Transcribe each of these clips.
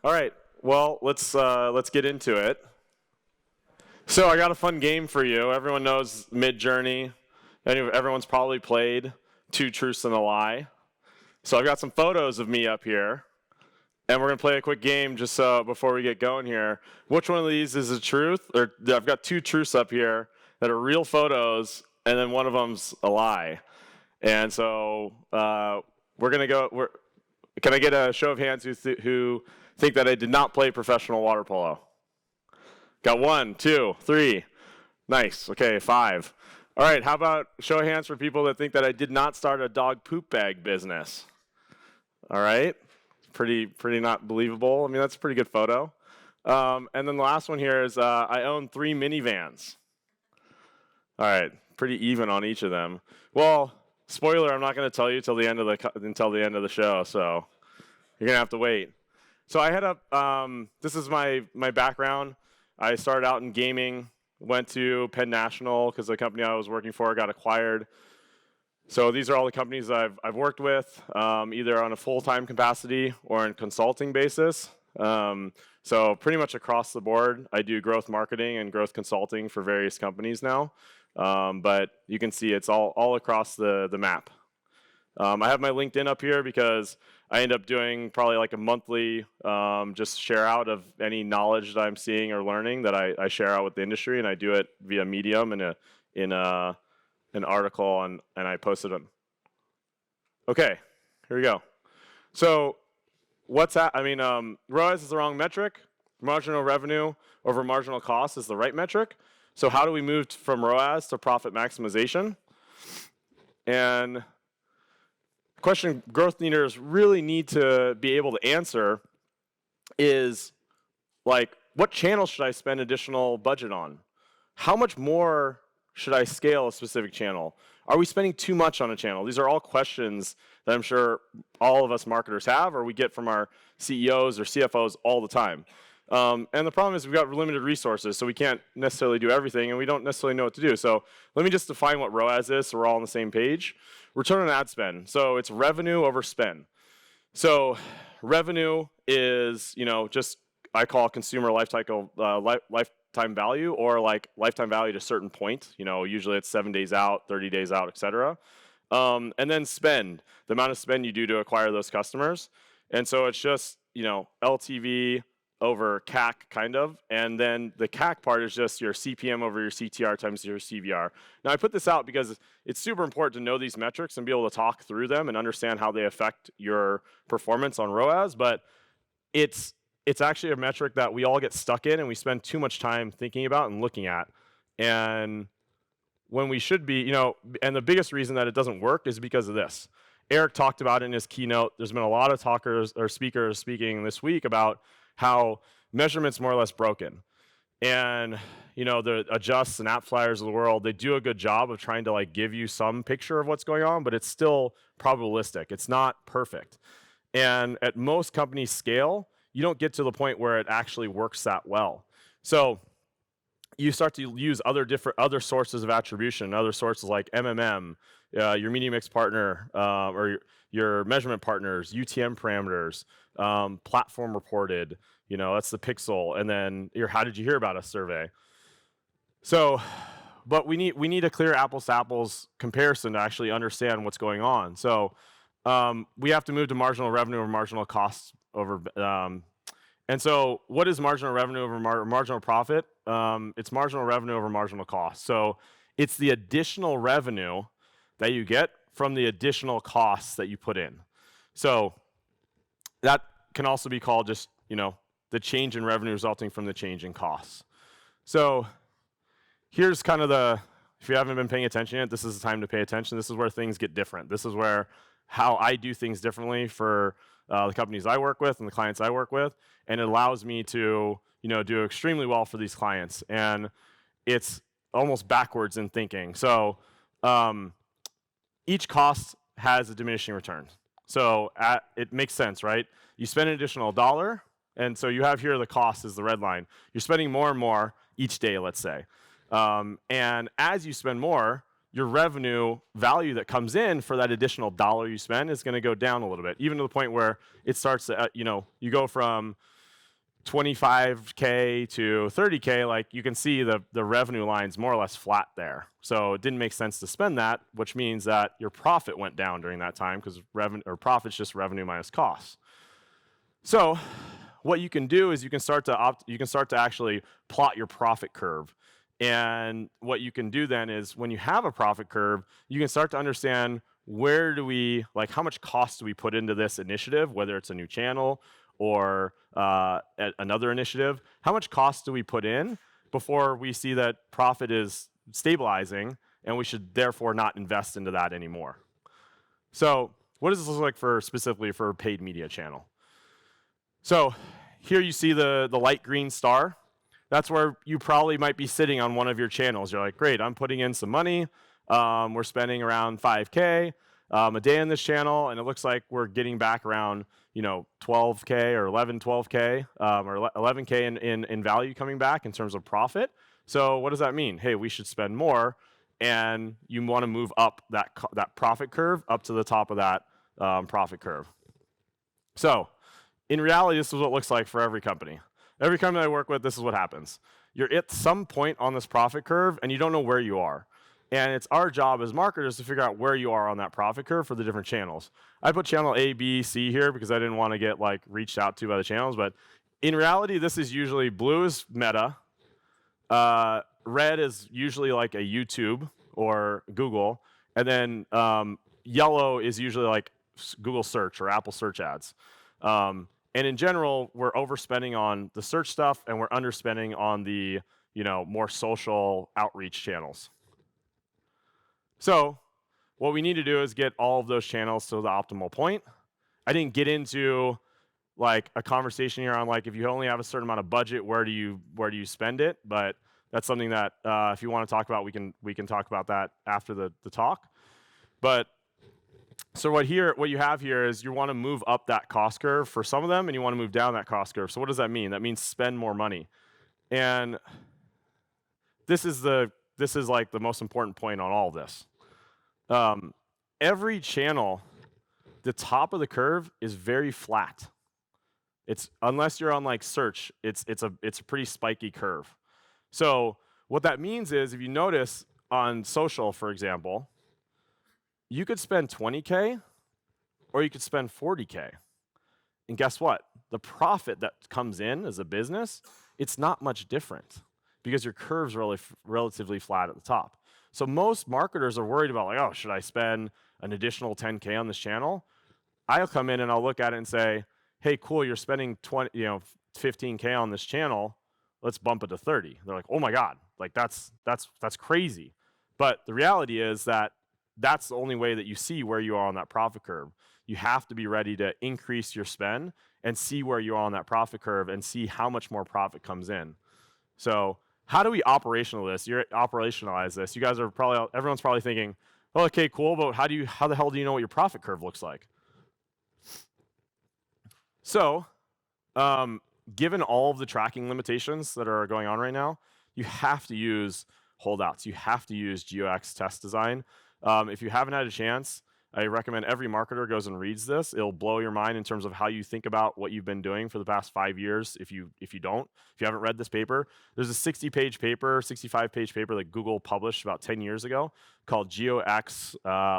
All right. Well, let's get into it. So I got a fun game for you. Everyone knows Mid-Journey. Everyone's probably played Two Truths and a Lie. So I've got some photos of me up here, and we're gonna play a quick game just before we get going here. Which one of these is a truth? Or I've got two truths up here that are real photos, and then one of them's a lie. And so we're gonna go. Can I get a show of hands who think that I did not play professional water polo? Got 1, 2, 3. Nice. Okay, 5. All right, how about show of hands for people that think that I did not start a dog poop bag business? All right, pretty not believable. I mean, that's a pretty good photo. And then the last one here is I own 3 minivans. All right, pretty even on each of them. Well, spoiler, I'm not going to tell you until the end of the show, so you're going to have to wait. So I head up, this is my background. I started out in gaming, went to Penn National because the company I was working for got acquired. So these are all the companies I've worked with, either on a full-time capacity or in consulting basis. So pretty much across the board, I do growth marketing and growth consulting for various companies now. But you can see it's all across the map. I have my LinkedIn up here because I end up doing probably like a monthly just share out of any knowledge that I'm seeing or learning that I share out with the industry, and I do it via Medium in an article, and I post it on. Okay, here we go. So what's that? I mean, ROAS is the wrong metric. Marginal revenue over marginal cost is the right metric. So how do we move from ROAS to profit maximization? And question growth leaders really need to be able to answer is, like, what channel should I spend additional budget on? How much more should I scale a specific channel? Are we spending too much on a channel? These are all questions that I'm sure all of us marketers have, or we get from our CEOs or CFOs all the time. And the problem is we've got limited resources, so we can't necessarily do everything, and we don't necessarily know what to do. So let me just define what ROAS is so we're all on the same page. Return on ad spend. So it's revenue over spend. So revenue is, just I call consumer lifetime value, or like lifetime value to a certain point. Usually it's 7 days out, 30 days out, et cetera. And then spend, the amount of spend you do to acquire those customers. And so it's just, LTV over CAC kind of, and then the CAC part is just your CPM over your CTR times your CVR. Now I put this out because it's super important to know these metrics and be able to talk through them and understand how they affect your performance on ROAS, but it's actually a metric that we all get stuck in and we spend too much time thinking about and looking at. And when we should be, and the biggest reason that it doesn't work is because of this. Eric talked about it in his keynote. There's been a lot of talkers or speakers speaking this week about how measurement's more or less broken. And the Adjusts and App Flyers of the world, they do a good job of trying to give you some picture of what's going on, but it's still probabilistic. It's not perfect. And at most companies scale, you don't get to the point where it actually works that well. So you start to use other sources of attribution, other sources like MMM, your media mix partner, or your measurement partners, UTM parameters, platform reported, that's the pixel, and then your how did you hear about us survey. So, but we need a clear apples to apples comparison to actually understand what's going on. So we have to move to marginal revenue or marginal costs over. And so what is marginal revenue over marginal profit? It's marginal revenue over marginal cost. So it's the additional revenue that you get from the additional costs that you put in. So that can also be called just, the change in revenue resulting from the change in costs. So here's kind of if you haven't been paying attention yet, this is the time to pay attention. This is where things get different. This is where how I do things differently for the companies I work with and the clients I work with, and it allows me to, do extremely well for these clients. And it's almost backwards in thinking. So each cost has a diminishing return. So it makes sense, right? You spend an additional $1, and so you have here the cost is the red line. You're spending more and more each day, let's say. And as you spend more, your revenue value that comes in for that additional $1 you spend is going to go down a little bit, even to the point where it starts to, you go from 25K to 30K, like you can see the revenue line's more or less flat there. So it didn't make sense to spend that, which means that your profit went down during that time because profit's just revenue minus costs. So what you can do is you can start to actually plot your profit curve. And what you can do then is when you have a profit curve, you can start to understand how much cost do we put into this initiative, whether it's a new channel or another initiative, how much cost do we put in before we see that profit is stabilizing and we should therefore not invest into that anymore. So what does this look like specifically for a paid media channel? So here you see the light green star. That's where you probably might be sitting on one of your channels. You're like, great, I'm putting in some money. We're spending around 5K a day on this channel, and it looks like we're getting back around 12K or 12K or 11K in value coming back in terms of profit. So what does that mean? Hey, we should spend more, and you want to move up that profit curve up to the top of that profit curve. So in reality, this is what it looks like for every company. Every company I work with, this is what happens. You're at some point on this profit curve, and you don't know where you are. And it's our job as marketers to figure out where you are on that profit curve for the different channels. I put channel A, B, C here because I didn't want to get reached out to by the channels. But in reality, this is usually blue is Meta. Red is usually like a YouTube or Google. And then yellow is usually like Google search or Apple search ads. And in general, we're overspending on the search stuff and we're underspending on the more social outreach channels. So what we need to do is get all of those channels to the optimal point. I didn't get into a conversation here on if you only have a certain amount of budget, where do you spend it? But that's something that if you want to talk about, we can talk about that after the talk. But so what you have here is you want to move up that cost curve for some of them, and you want to move down that cost curve. So what does that mean? That means spend more money. And this is the most important point on all of this. Every channel, the top of the curve is very flat. It's unless you're on search, it's a pretty spiky curve. So what that means is if you notice on social, for example, you could spend 20K or you could spend 40K. And guess what? The profit that comes in as a business, it's not much different because your curve's relatively flat at the top. So most marketers are worried about oh, should I spend an additional 10K on this channel? I'll come in and I'll look at it and say, hey, cool, you're spending 15K on this channel. Let's bump it to 30. They're like, oh my God, that's crazy. But the reality is that's the only way that you see where you are on that profit curve. You have to be ready to increase your spend and see where you are on that profit curve and see how much more profit comes in. So how do we operationalize this? You guys are everyone's probably thinking, oh, okay, cool, but how the hell do you know what your profit curve looks like? So, given all of the tracking limitations that are going on right now, you have to use holdouts. You have to use GeoX test design. If you haven't had a chance, I recommend every marketer goes and reads this. It'll blow your mind in terms of how you think about what you've been doing for the past 5 years. If you haven't read this paper, there's a 65-page paper that Google published about 10 years ago called GeoX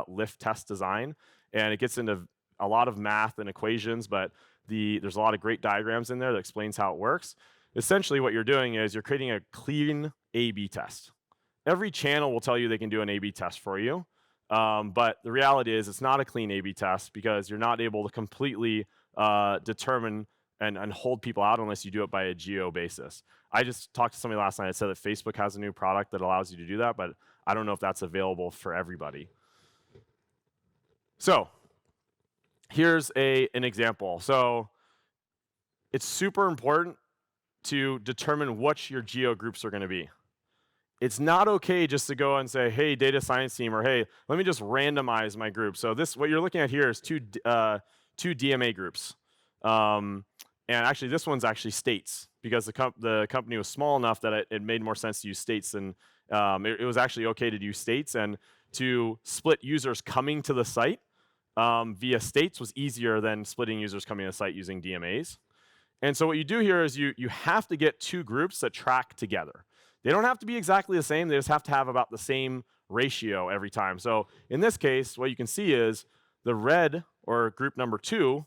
Lift Test Design, and it gets into a lot of math and equations, but there's a lot of great diagrams in there that explains how it works. Essentially, what you're doing is you're creating a clean A/B test. Every channel will tell you they can do an A/B test for you. But the reality is it's not a clean A/B test because you're not able to completely determine and hold people out unless you do it by a geo basis. I just talked to somebody last night that said that Facebook has a new product that allows you to do that, but I don't know if that's available for everybody. So here's an example. So it's super important to determine what your geo groups are going to be. It's not okay just to go and say, hey, data science team, or hey, let me just randomize my group. So what you're looking at here is two DMA groups. And actually, this one's actually states because the company was small enough that it made more sense to use states than it was actually okay to do states, and to split users coming to the site via states was easier than splitting users coming to the site using DMAs. And so what you do here is you have to get two groups that track together. They don't have to be exactly the same. They just have to have about the same ratio every time. So in this case, what you can see is the red, or group number 2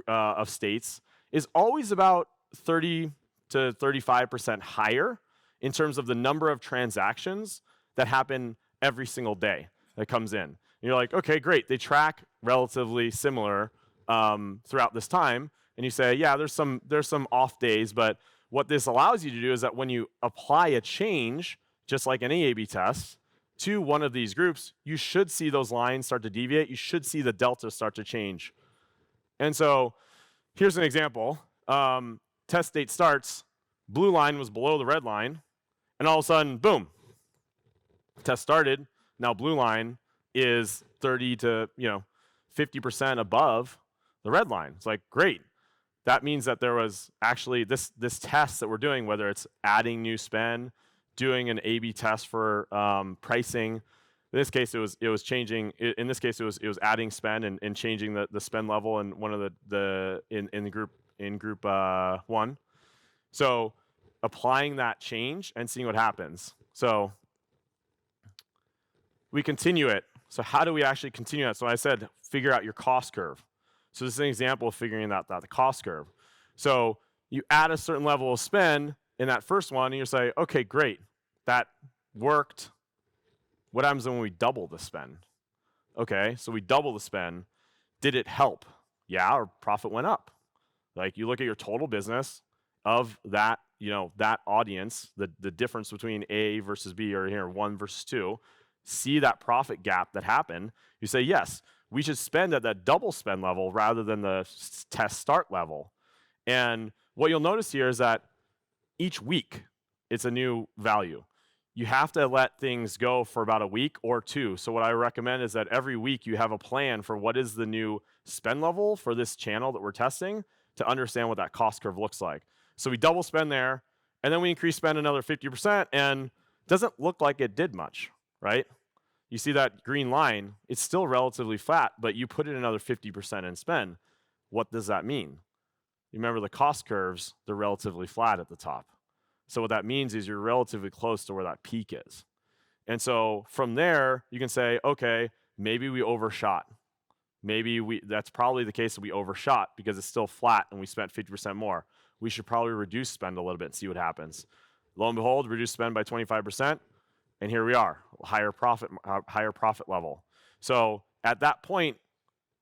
of states, is always about 30 to 35% higher in terms of the number of transactions that happen every single day that comes in. And you're like, okay, great. They track relatively similar throughout this time. And you say, yeah, there's some off days, but what this allows you to do is that when you apply a change, just like any A/B test, to one of these groups, you should see those lines start to deviate. You should see the delta start to change. And so here's an example. Test date starts, blue line was below the red line, and all of a sudden, boom, test started. Now blue line is 30 to 50% above the red line. It's like, great. That means that there was actually this test that we're doing, whether it's adding new spend, doing an A/B test for pricing. In this case, it was changing. In this case, it was adding spend and changing the spend level in one of in group 1. So applying that change and seeing what happens. So we continue it. So how do we actually continue that? So I said figure out your cost curve. So this is an example of figuring out the cost curve. So you add a certain level of spend in that first one, and you say, okay, great, that worked. What happens when we double the spend? Okay, so we double the spend. Did it help? Yeah, our profit went up. Like, you look at your total business of that, that audience, the difference between A versus B, or here 1 versus 2, see that profit gap that happened. You say, yes, we should spend at that double spend level rather than the test start level. And what you'll notice here is that each week it's a new value. You have to let things go for about a week or 2. So what I recommend is that every week you have a plan for what is the new spend level for this channel that we're testing, to understand what that cost curve looks like. So we double spend there, and then we increase spend another 50%, and it doesn't look like it did much, right? You see that green line, it's still relatively flat, but you put in another 50% in spend. What does that mean? You remember the cost curves, they're relatively flat at the top. So what that means is you're relatively close to where that peak is. And so from there, you can say, okay, maybe we overshot. That's probably the case that we overshot because it's still flat and we spent 50% more. We should probably reduce spend a little bit and see what happens. Lo and behold, reduce spend by 25%. And here we are, higher profit level. So at that point,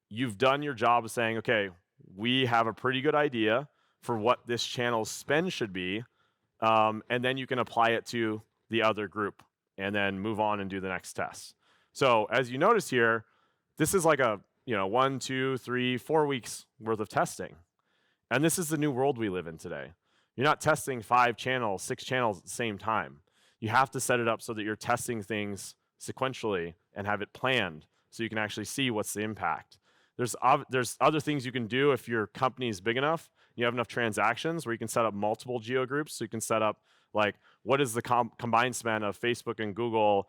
you've done your job of saying, okay, we have a pretty good idea for what this channel's spend should be, and then you can apply it to the other group and then move on and do the next test. So as you notice here, this is like a 1, 2, 3, 4 weeks worth of testing. And this is the new world we live in today. You're not testing 5 channels, 6 channels at the same time. You have to set it up so that you're testing things sequentially and have it planned so you can actually see what's the impact. There's other things you can do if your company is big enough, you have enough transactions where you can set up multiple geo groups. So you can set up, like, what does the combined spend of Facebook and Google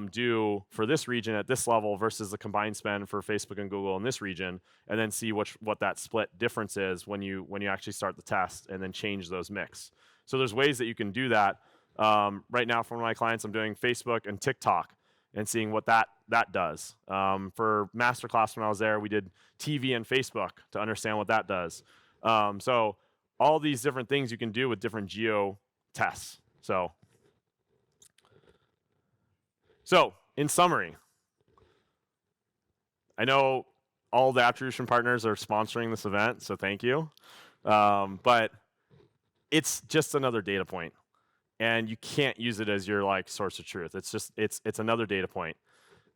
do for this region at this level versus the combined spend for Facebook and Google in this region, and then see what that split difference is when you actually start the test, and then change those mix. So there's ways that you can do that. Right now, for one of my clients, I'm doing Facebook and TikTok and seeing what that does. For Masterclass, when I was there, we did TV and Facebook to understand what that does. So all these different things you can do with different geo tests. So in summary, I know all the attribution partners are sponsoring this event, so thank you. But it's just another data point. And you can't use it as your source of truth. It's another data point.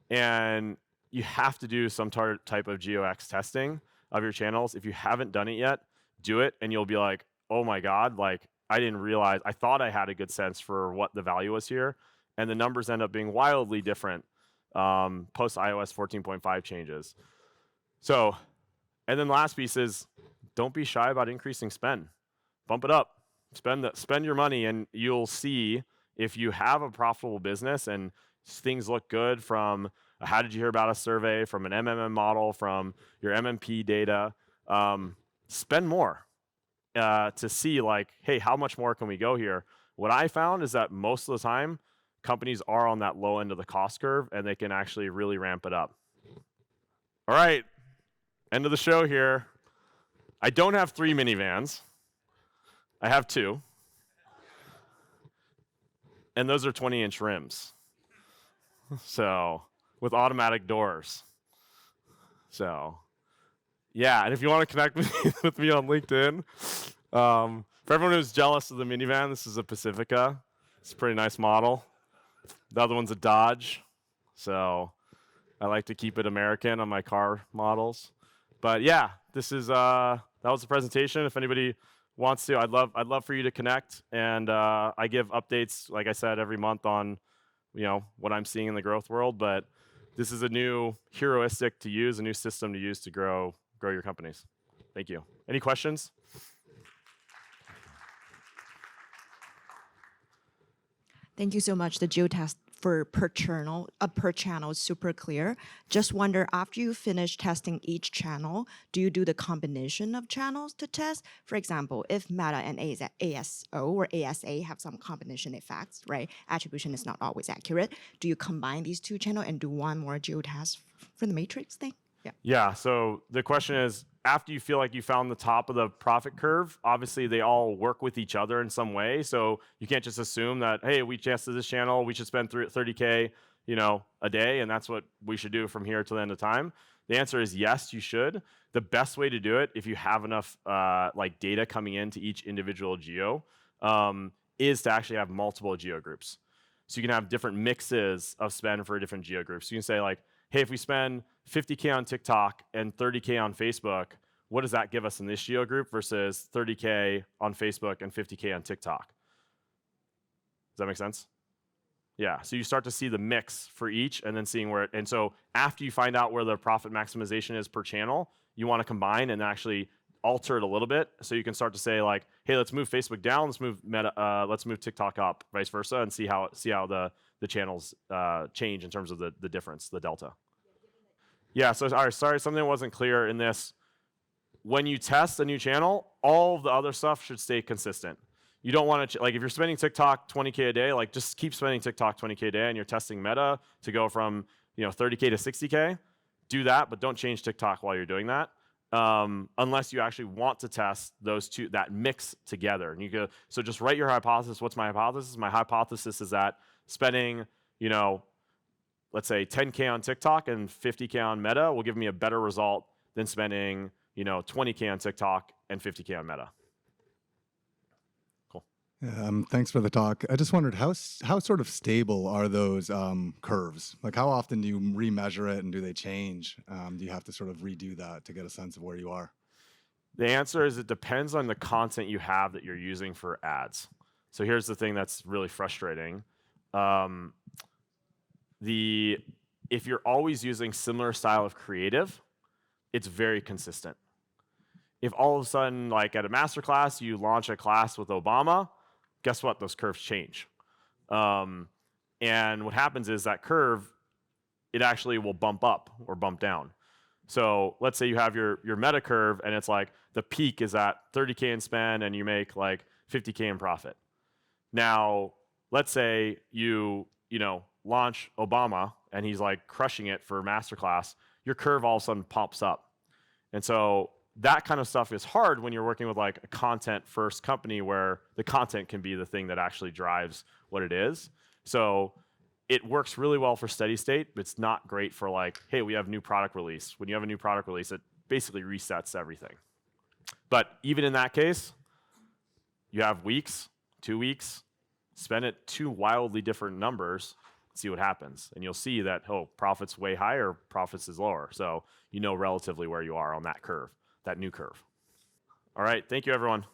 And you have to do some type of GeoX testing of your channels. If you haven't done it yet, do it, and you'll be like, oh my God, I didn't realize, I thought I had a good sense for what the value was here, and the numbers end up being wildly different post iOS 14.5 changes. So, and then the last piece is, don't be shy about increasing spend. Bump it up. Spend your money, and you'll see if you have a profitable business and things look good from a how did you hear about us survey, from an MMM model, from your MMP data. Spend more. to see like, hey, how much more can we go here? What I found is that most of the time, companies are on that low end of the cost curve, and they can actually really ramp it up. All right, end of the show here. I don't have 3 minivans. I have 2. And those are 20-inch rims. So, with automatic doors. So, yeah, and if you want to connect with me on LinkedIn, for everyone who's jealous of the minivan, this is a Pacifica. It's a pretty nice model. The other one's a Dodge. So, I like to keep it American on my car models. But yeah, this is that was the presentation. If anybody wants to, I'd love for you to connect. And I give updates, like I said, every month on what I'm seeing in the growth world. But this is a new heuristic to use, a new system to use to grow your companies. Thank you. Any questions? Thank you so much. The geotest for per channel is super clear. Just wonder, after you finish testing each channel, do you do the combination of channels to test? For example, if Meta and ASO or ASA have some combination effects, right? Attribution is not always accurate. Do you combine these 2 channels and do one more geotest for the matrix thing? Yeah, so the question is, after you feel like you found the top of the profit curve, obviously they all work with each other in some way. So you can't just assume that, hey, we tested this channel, we should spend $30K, a day, and that's what we should do from here to the end of time. The answer is yes, you should. The best way to do it, if you have enough data coming into each individual geo, is to actually have multiple geo groups. So you can have different mixes of spend for different geo groups. So you can say like, hey, if we spend $50K on TikTok and $30K on Facebook, what does that give us in this geo group versus $30K on Facebook and $50K on TikTok? Does that make sense? Yeah, so you start to see the mix for each and then seeing where and so after you find out where the profit maximization is per channel, you want to combine and actually alter it a little bit so you can start to say like, hey, let's move Facebook down, let's move TikTok up, vice versa, and see how the channels change in terms of the difference, the delta. Yeah, so sorry, something wasn't clear in this. When you test a new channel, all of the other stuff should stay consistent. You don't want to, like if you're spending TikTok 20K a day, like just keep spending TikTok 20K a day and you're testing Meta to go from 30K to 60K, do that, but don't change TikTok while you're doing that. Unless you actually want to test those two, that mix together. And you go, so just write your hypothesis. What's my hypothesis? My hypothesis is that spending, let's say 10K on TikTok and 50K on Meta will give me a better result than spending, 20K on TikTok and 50K on Meta. Cool. Thanks for the talk. I just wondered how sort of stable are those curves? Like how often do you remeasure it and do they change? Do you have to sort of redo that to get a sense of where you are? The answer is it depends on the content you have that you're using for ads. So here's the thing that's really frustrating. If you're always using similar style of creative, it's very consistent. If all of a sudden, like at a masterclass, you launch a class with Obama, guess what? Those curves change. And what happens is that curve, it actually will bump up or bump down. So let's say you have your meta curve and it's like the peak is at 30K in spend and you make like 50K in profit. Now, let's say you launch Obama and he's like crushing it for masterclass, your curve all of a sudden pops up. And so that kind of stuff is hard when you're working with like a content first company where the content can be the thing that actually drives what it is. So it works really well for steady state, but it's not great for like, hey, we have new product release. When you have a new product release, it basically resets everything. But even in that case, you have weeks, 2 weeks, spend it 2 wildly different numbers, see what happens. And you'll see that, profit's way higher, profits is lower. So you know relatively where you are on that curve, that new curve. All right, thank you, everyone.